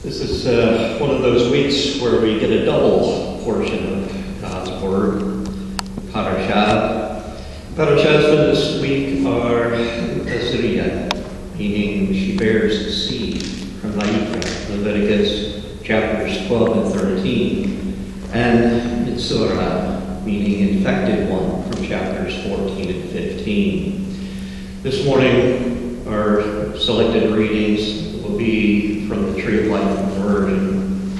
This is one of those weeks where we get a double portion of God's Word, Parashah. Parashahs for this week are Metzora, meaning she bears seed, from Vayikra, Leviticus chapters 12 and 13, and Metzora, meaning infected one, from chapters 14 and 15. This morning, our selected readings will be from the Tree of Life Version.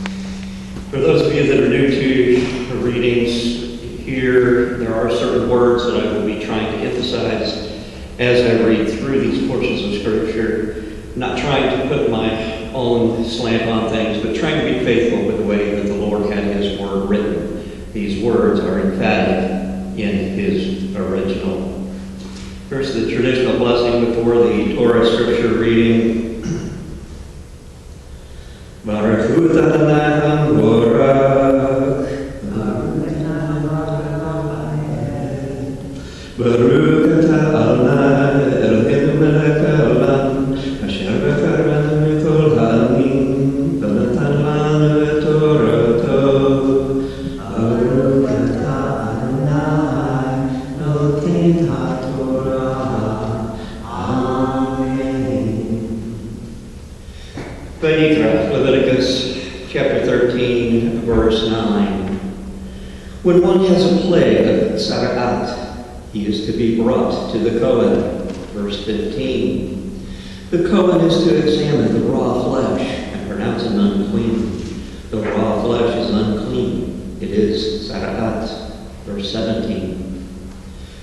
For those of you that are new to the readings, here there are certain words that I will be trying to emphasize as I read through these portions of Scripture, not trying to put my own slant on things, but trying to be faithful with the way that the Lord had His Word written. These words are emphatic in His original. First, the traditional blessing before the Torah Scripture reading. Baruch Adonai HaMorach, Baruch Adonai Eloheinu melech haolam, asher b'karanu mikol ha'amim, v'natan lanu et Torato. Baruch Adonai noten ha'Torah. Amen. Vayikra, Leviticus chapter 13, verse 9. When one has a plague of Tzara'at, he is to be brought to the Kohen. Verse 15. The Kohen is to examine the raw flesh and pronounce him unclean. The raw flesh is unclean. It is Tzara'at. Verse 17.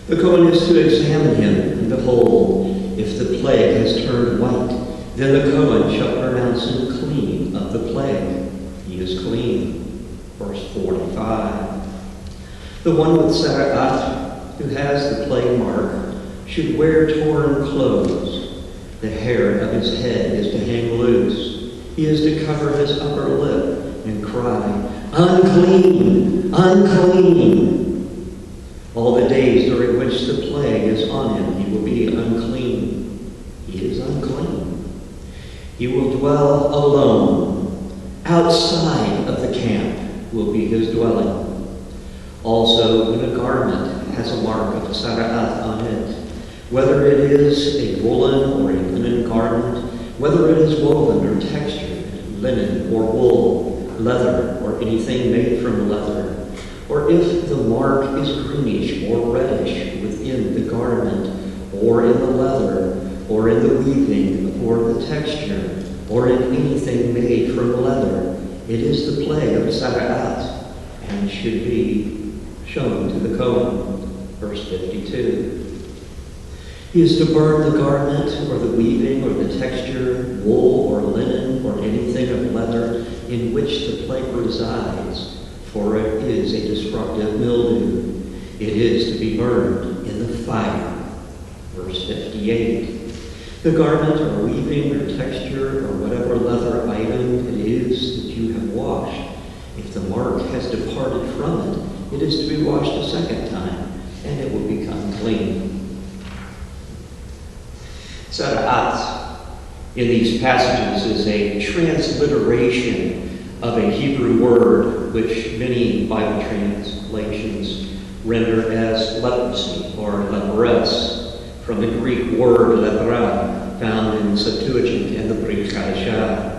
The Kohen is to examine him, and behold, if the plague has turned white, then the Kohen shall pronounce him clean of the plague. He is clean. Verse 45. The one with Tzara'at, who has the plague mark, should wear torn clothes. The hair of his head is to hang loose. He is to cover his upper lip and cry, "Unclean! Unclean!" All the days during which the plague is on him, he will be unclean. He is unclean. He will dwell alone. Outside of the camp will be his dwelling. Also, when a garment has a mark of Tzara'at on it, whether it is a woolen or a linen garment, whether it is woven or textured, linen or wool, leather or anything made from leather, or if the mark is greenish or reddish within the garment, or in the leather, or in the weaving, or the texture, or in anything made from leather, it is the plague of Tzara'at, and should be shown to the Kohen. Verse 52. He is to burn the garment, or the weaving, or the texture, wool, or linen, or anything of leather in which the plague resides, for it is a destructive mildew. It is to be burned in the fire. Verse 58. The garment, or weaving, or texture, or whatever leather item it is that you have washed, if the mark has departed from it, it is to be washed a second time, and it will become clean. Tzara'at in these passages is a transliteration of a Hebrew word which many Bible translations render as leprosy or leprous, from the Greek word lepra, found in Septuagint and the Brit Hadashah.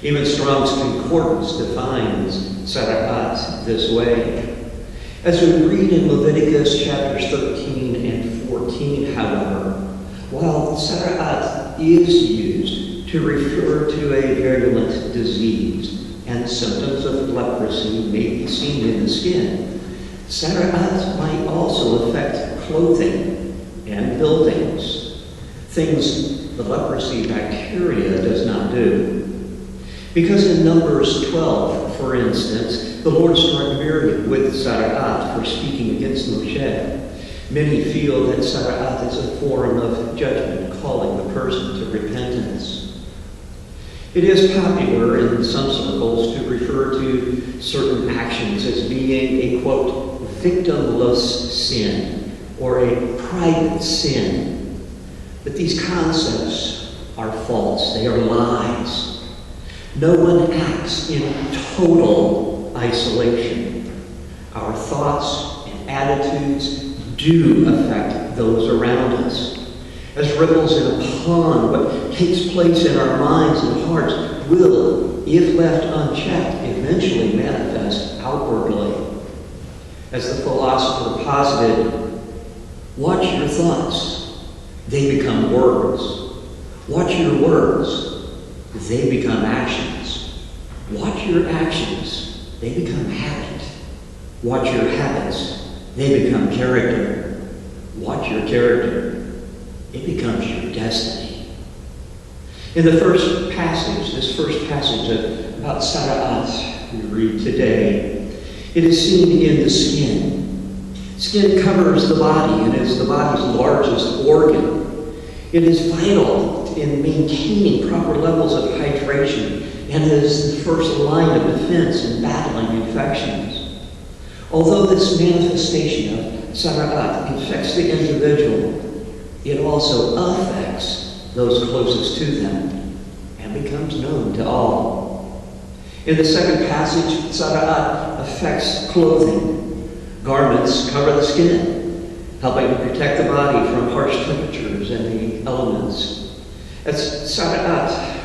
Even Strong's Concordance defines Tzara'at this way. As we read in Leviticus chapters 13 and 14, however, while Tzara'at is used to refer to a virulent disease and symptoms of leprosy may be seen in the skin, Tzara'at might also affect clothing and buildings, things the leprosy bacteria does not do. Because in Numbers 12, for instance, the Lord struck Miriam with Tzara'at for speaking against Moshe. Many feel that Tzara'at is a form of judgment, calling the person to repentance. It is popular in some circles to refer to certain actions as being a, quote, victimless sin, or a private sin. But these concepts are false. They are lies. No one acts in total isolation. Our thoughts and attitudes do affect those around us. As ripples in a pond, what takes place in our minds and hearts will, if left unchecked, eventually manifest outwardly. As the philosopher posited, watch your thoughts. They become words. Watch your words. They become actions. Watch your actions. They become habit. Watch your habits. They become character. Watch your character. It becomes your destiny. In the first passage, this first passage about Sara'at we read today, it is seen in the skin. Skin covers the body and is the body's largest organ. It is vital in maintaining proper levels of hydration and is the first line of defense in battling infections. Although this manifestation of Sara'at affects the individual, it also affects those closest to them and becomes known to all. In the second passage, Sara'at affects clothing. Garments cover the skin, helping to protect the body from harsh temperatures and the elements. As Sara'at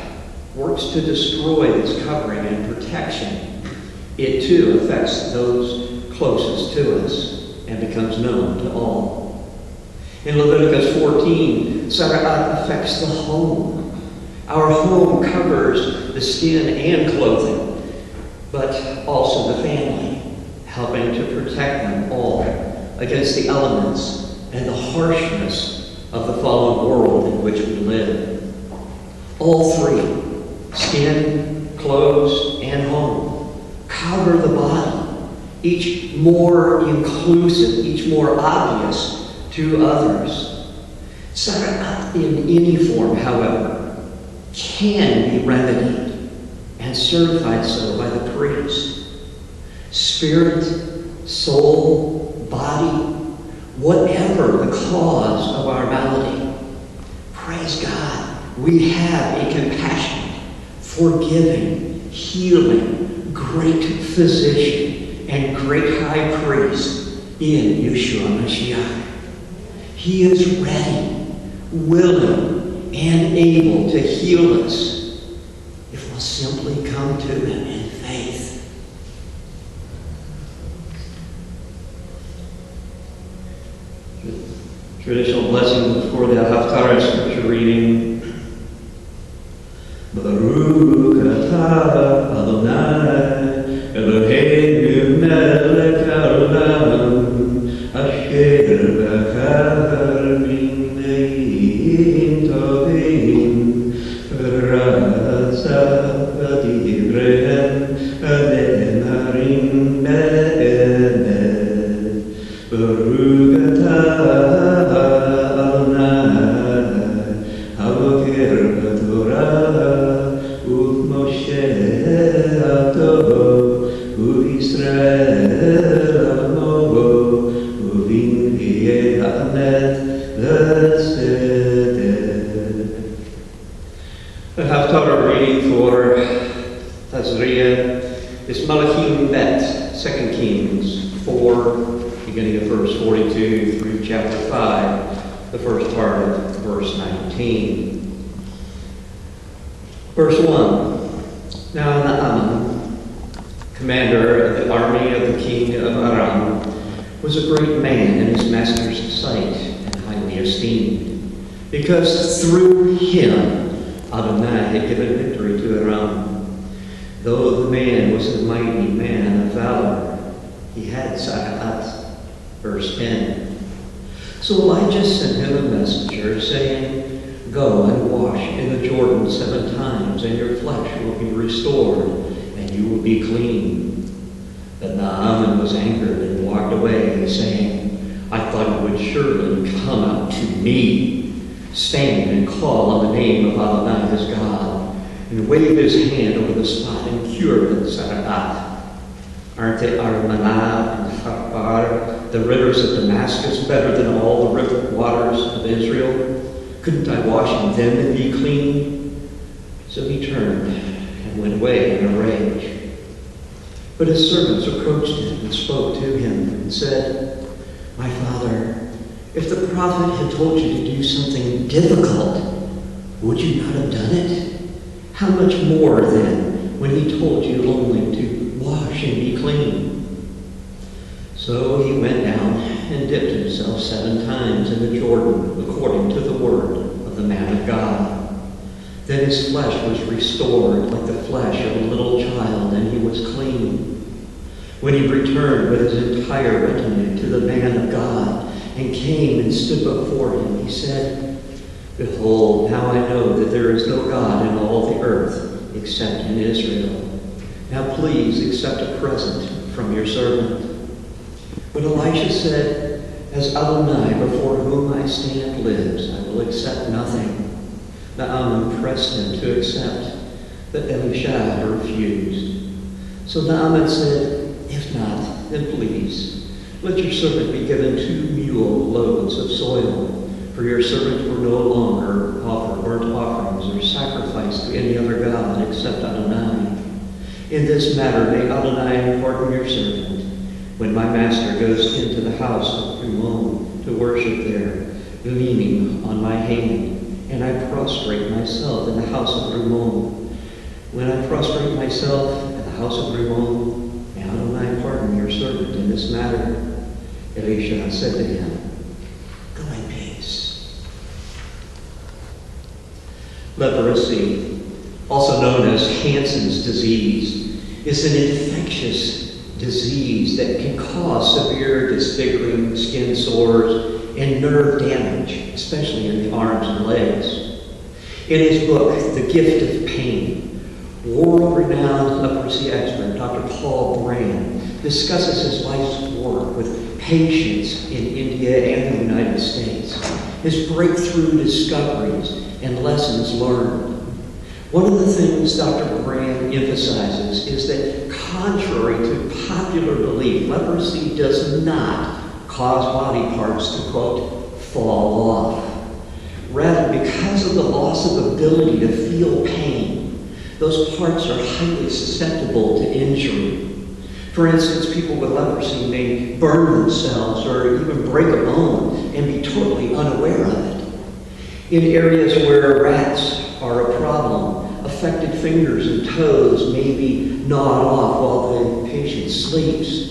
works to destroy this covering and protection, it too affects those closest to us and becomes known to all. In Leviticus 14, Sara'at affects the home. Our home covers the skin and clothing, but also the family, helping to protect them all against the elements and the harshness of the fallen world in which we live. All three, skin, clothes, and home, cover the body, each more inclusive, each more obvious to others. Sara'at in any form, however, can be remedied and certified so by the priest. Spirit, soul, body, whatever the cause of our malady, praise God, we have a compassionate, forgiving, healing, great physician, and great high priest in Yeshua Mashiach. He is ready, willing, and able to heal us if we'll simply come to him in faith. Traditional blessing for the Haftarah scripture reading. Baruch atah Adonai Eloheinu melech haolam asher b'char b'neim tovim v'ratza b'divrehem v'ne'emarim be'emet. Baruch atah The Haftarah reading for Tazria is Malachim Bet, 2 Kings 4, beginning of verse 42 through chapter 5, the first part of verse 19. Verse 1. Now Naaman, commander of the army of the king of Aram, was a great man in his master's sight and highly esteemed, because through him Adonai had given victory to Aram. Though the man was a mighty man of valor, he had Sara'at. Verse 10. So Elijah sent him a messenger saying, Go and wash in the Jordan 7 times, and your flesh will be restored, and you will be clean. But Naaman was angered and walked away, saying, I thought you would surely come out to me, stand and call on the name of Adonai his God, and wave his hand over the spot and cure the Sara'at. Aren't they Armanah and Farpar, the rivers of Damascus, better than all the river waters of Israel? Couldn't I wash in them and be clean? So he turned and went away in a rage. But his servants approached him and spoke to him and said, "My father, if the prophet had told you to do something difficult, would you not have done it? How much more then when he told you only to wash and be clean?" So he went down and dipped himself 7 times in the Jordan according to the word of the man of God. Then his flesh was restored like the flesh of a little child, and he was clean. When he returned with his entire retinue to the man of God and came and stood before him, he said, "Behold, now I know that there is no God in all the earth except in Israel. Now please accept a present from your servant." But Elisha said, "As Adonai before whom I stand lives, I will accept nothing." Naaman pressed him to accept, but Elisha refused. So Naaman said, "If not, then please, let your servant be given 2 mule loads of soil, for your servant will no longer offer burnt offerings or sacrifice to any other god except Adonai. In this matter may Adonai pardon your servant. When my master goes into the house of Rimmon to worship there, leaning on my hand, and I prostrate myself in the house of Rimmon. When I prostrate myself in the house of Rimmon, may Adonai pardon your servant in this matter." Elisha said to him, "Go in peace." Leprosy, also known as Hansen's disease, is an infectious disease that can cause severe disfiguring skin sores and nerve damage, especially in the arms and legs. In his book, The Gift of Pain, world-renowned leprosy expert Dr. Paul Brand discusses his life's work with patients in India and the United States, his breakthrough discoveries and lessons learned. One of the things Dr. Brand emphasizes is that contrary to popular belief, leprosy does not cause body parts to, quote, fall off. Rather, because of the loss of ability to feel pain, those parts are highly susceptible to injury. For instance, people with leprosy may burn themselves or even break a bone and be totally unaware of it. In areas where rats are a problem, affected fingers and toes may be gnawed off while the patient sleeps.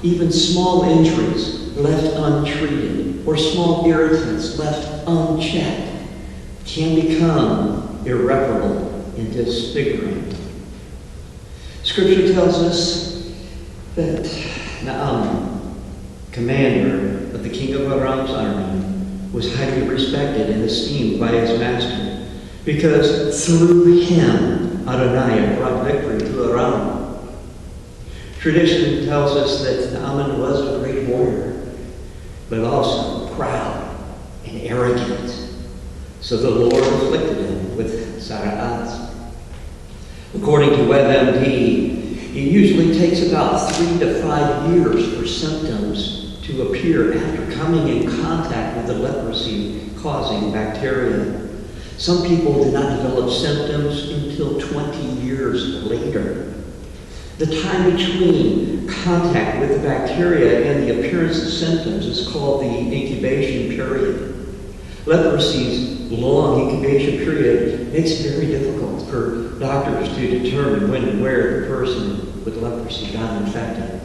Even small injuries left untreated or small irritants left unchecked can become irreparable and disfiguring. Scripture tells us that Naaman, commander of the king of Aram's army, was highly respected and esteemed by his master because through him Adonai brought victory to Aram. Tradition tells us that Naaman was a great warrior, but also proud and arrogant. So the Lord afflicted him with Sara'at. According to WebMD, it usually takes about 3 to 5 years for symptoms to appear after coming in contact with the leprosy-causing bacteria. Some people do not develop symptoms until 20 years later. The time between contact with the bacteria and the appearance of symptoms is called the incubation period. Leprosy's long incubation period makes it very difficult for doctors to determine when and where the person with leprosy got infected.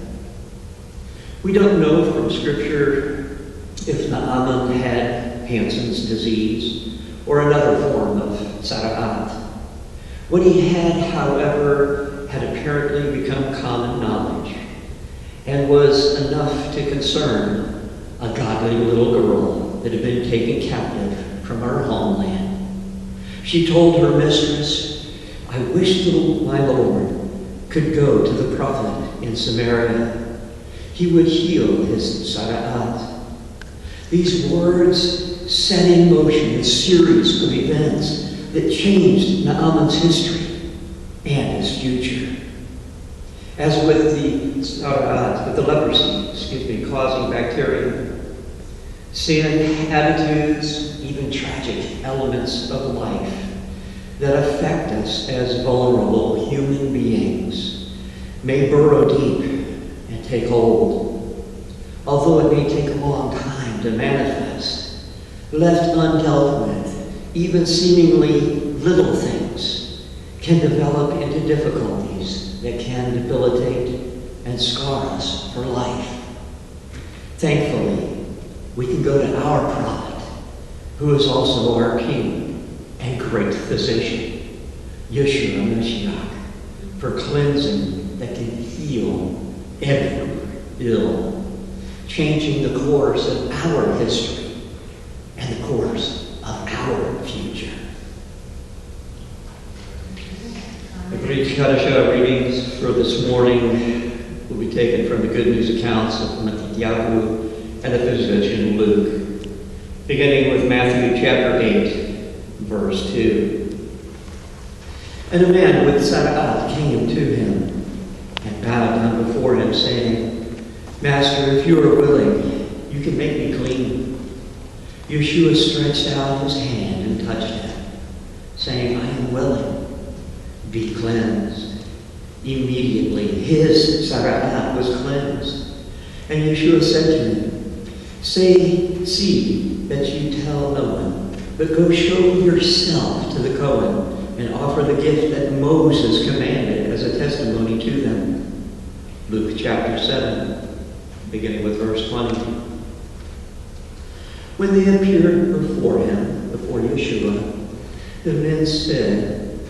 We don't know from Scripture if Naaman had Hansen's disease or another form of Sara'at. What he had, however, had apparently become common knowledge and was enough to concern a godly little girl that had been taken captive from her homeland. She told her mistress, "I wish that my Lord could go to the prophet in Samaria. He would heal his Sara'at." These words set in motion a series of events that changed Naaman's history and his future. As with the leprosy, causing bacteria, sin, attitudes, even tragic elements of life that affect us as vulnerable human beings may burrow deep and take hold. Although it may take a long time to manifest, left undealt with, even seemingly little things can develop into difficulties that can debilitate and scar us for life. Thankfully, we can go to our prophet, who is also our King and great physician, Yeshua Mashiach, for cleansing that can heal every ill, changing the course of our history and the course of our future. The brief Kaddish readings for this morning will be taken from the Good News accounts of Matthew and the physician Luke, beginning with Matthew chapter 8, verse 2. And a man with tzara'at came to him and bowed down before him, saying, Master, if you are willing, you can make me clean. Yeshua stretched out his hand and touched him, saying, I am willing, be cleansed. Immediately his tzara'at was cleansed. And Yeshua said to him, See that you tell no one, but go show yourself to the Kohen and offer the gift that Moses commanded as a testimony to them. Luke chapter 7, beginning with verse 20. When they appeared before him, before Yeshua, the men said,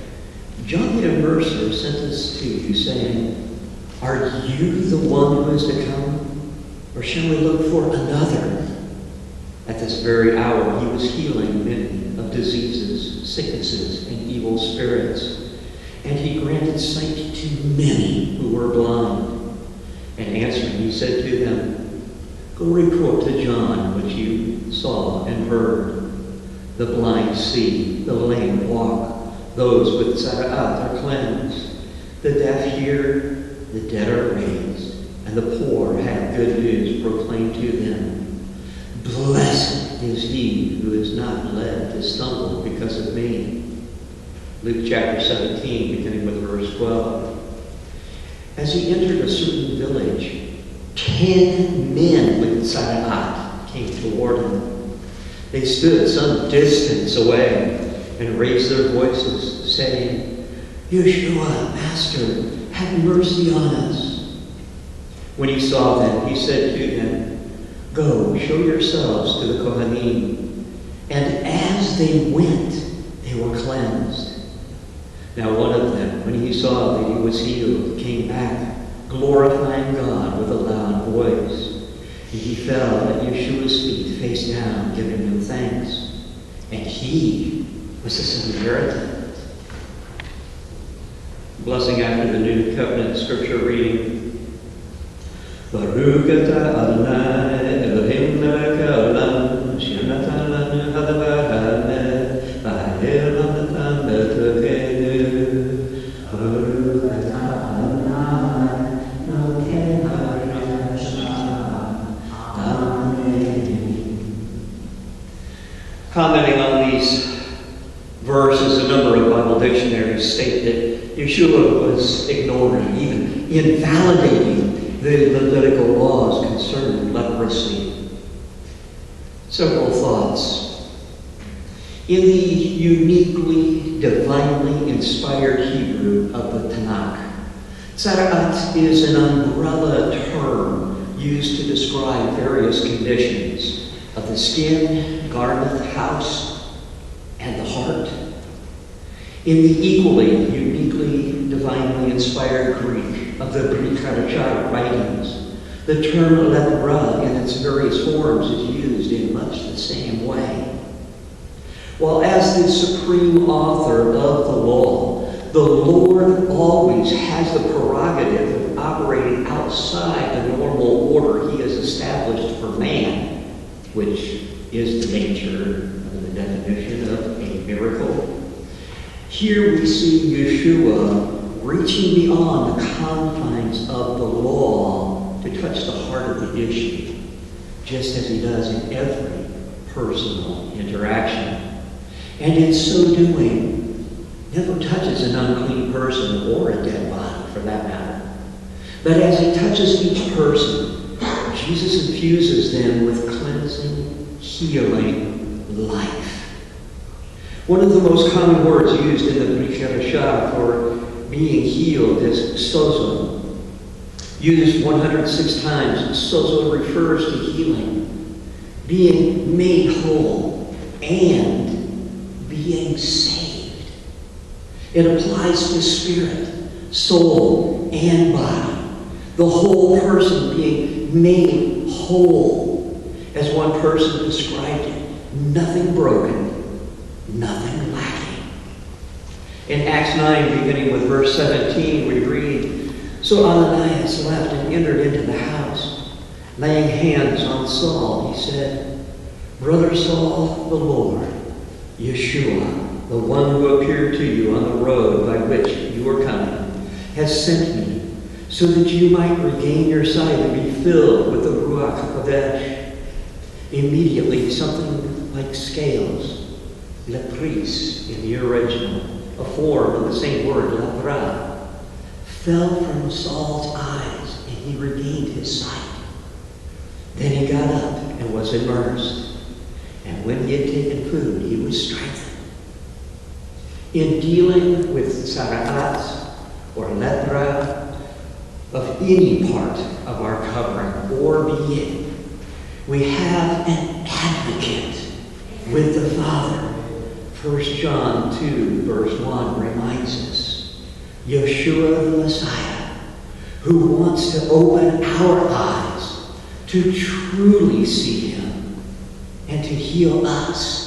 John the Immerser sent us to you, saying, Are you the one who is to come, or shall we look for another? At this very hour he was healing many of diseases, sicknesses, and evil spirits, and he granted sight to many who were blind. And answering, he said to them, Go report to John what you saw and heard. The blind see, the lame walk, those with tzara'at are cleansed, the deaf hear, the dead are raised, and the poor have good news proclaimed to them. Blessed is he who is not led to stumble because of me. Luke chapter 17, beginning with verse 12. As he entered a certain village, 10 men with tzara'at came toward him. They stood some distance away and raised their voices, saying, Yeshua, Master, have mercy on us. When he saw them, he said to them, Go, show yourselves to the Kohanim. And as they went, they were cleansed. Now one of them, when he saw that he was healed, came back, glorifying God with a loud voice. And he fell at Yeshua's feet, face down, giving him thanks. And he was a Samaritan. Blessing after the New Covenant Scripture reading. Baruch atah Adonai Elohim melech haolam asher natan lanu hadavar ha'emet v'ha'er natan b'tokeinu. Baruch atah Adonai notei ha'resha. Amen. Commenting on these verses, a number of Bible dictionaries state that Yeshua was ignoring, even invalidating the Levitical laws concerning leprosy. Several thoughts. In the uniquely, divinely inspired Hebrew of the Tanakh, tzara'at is an umbrella term used to describe various conditions of the skin, garment, house, and the heart. In the equally, uniquely, divinely inspired Greek of the Brit Hadashah writings, the term lepra in its various forms is used in much the same way. While as the supreme author of the law, the Lord always has the prerogative of operating outside the normal order he has established for man, which is the nature of the definition of a miracle. Here we see Yeshua reaching beyond the confines of the law to touch the heart of the issue, just as he does in every personal interaction. And in so doing, never touches an unclean person or a dead body for that matter. But as he touches each person, Jesus infuses them with cleansing, healing life. One of the most common words used in the Brit Hadashah for being healed is sozo. Used 106 times, sozo refers to healing, being made whole, and being saved. It applies to spirit, soul, and body. The whole person being made whole. As one person described it, nothing broken, nothing lacking. In Acts 9, beginning with verse 17, we read, "So Ananias left and entered into the house. Laying hands on Saul, he said, 'Brother Saul, the Lord, Yeshua, the one who appeared to you on the road by which you were coming, has sent me, so that you might regain your sight and be filled with the Ruach HaKodesh.' Immediately, something like scales, lepris in the original, a form of the same word, lepra, fell from Saul's eyes, and he regained his sight. Then he got up and was immersed. And when he had taken food, he was strengthened." In dealing with tzara'at, or lepra, of any part of our covering or being, we have an advocate with the Father. 1 John 2, verse 1 reminds us, Yeshua the Messiah, who wants to open our eyes to truly see him and to heal us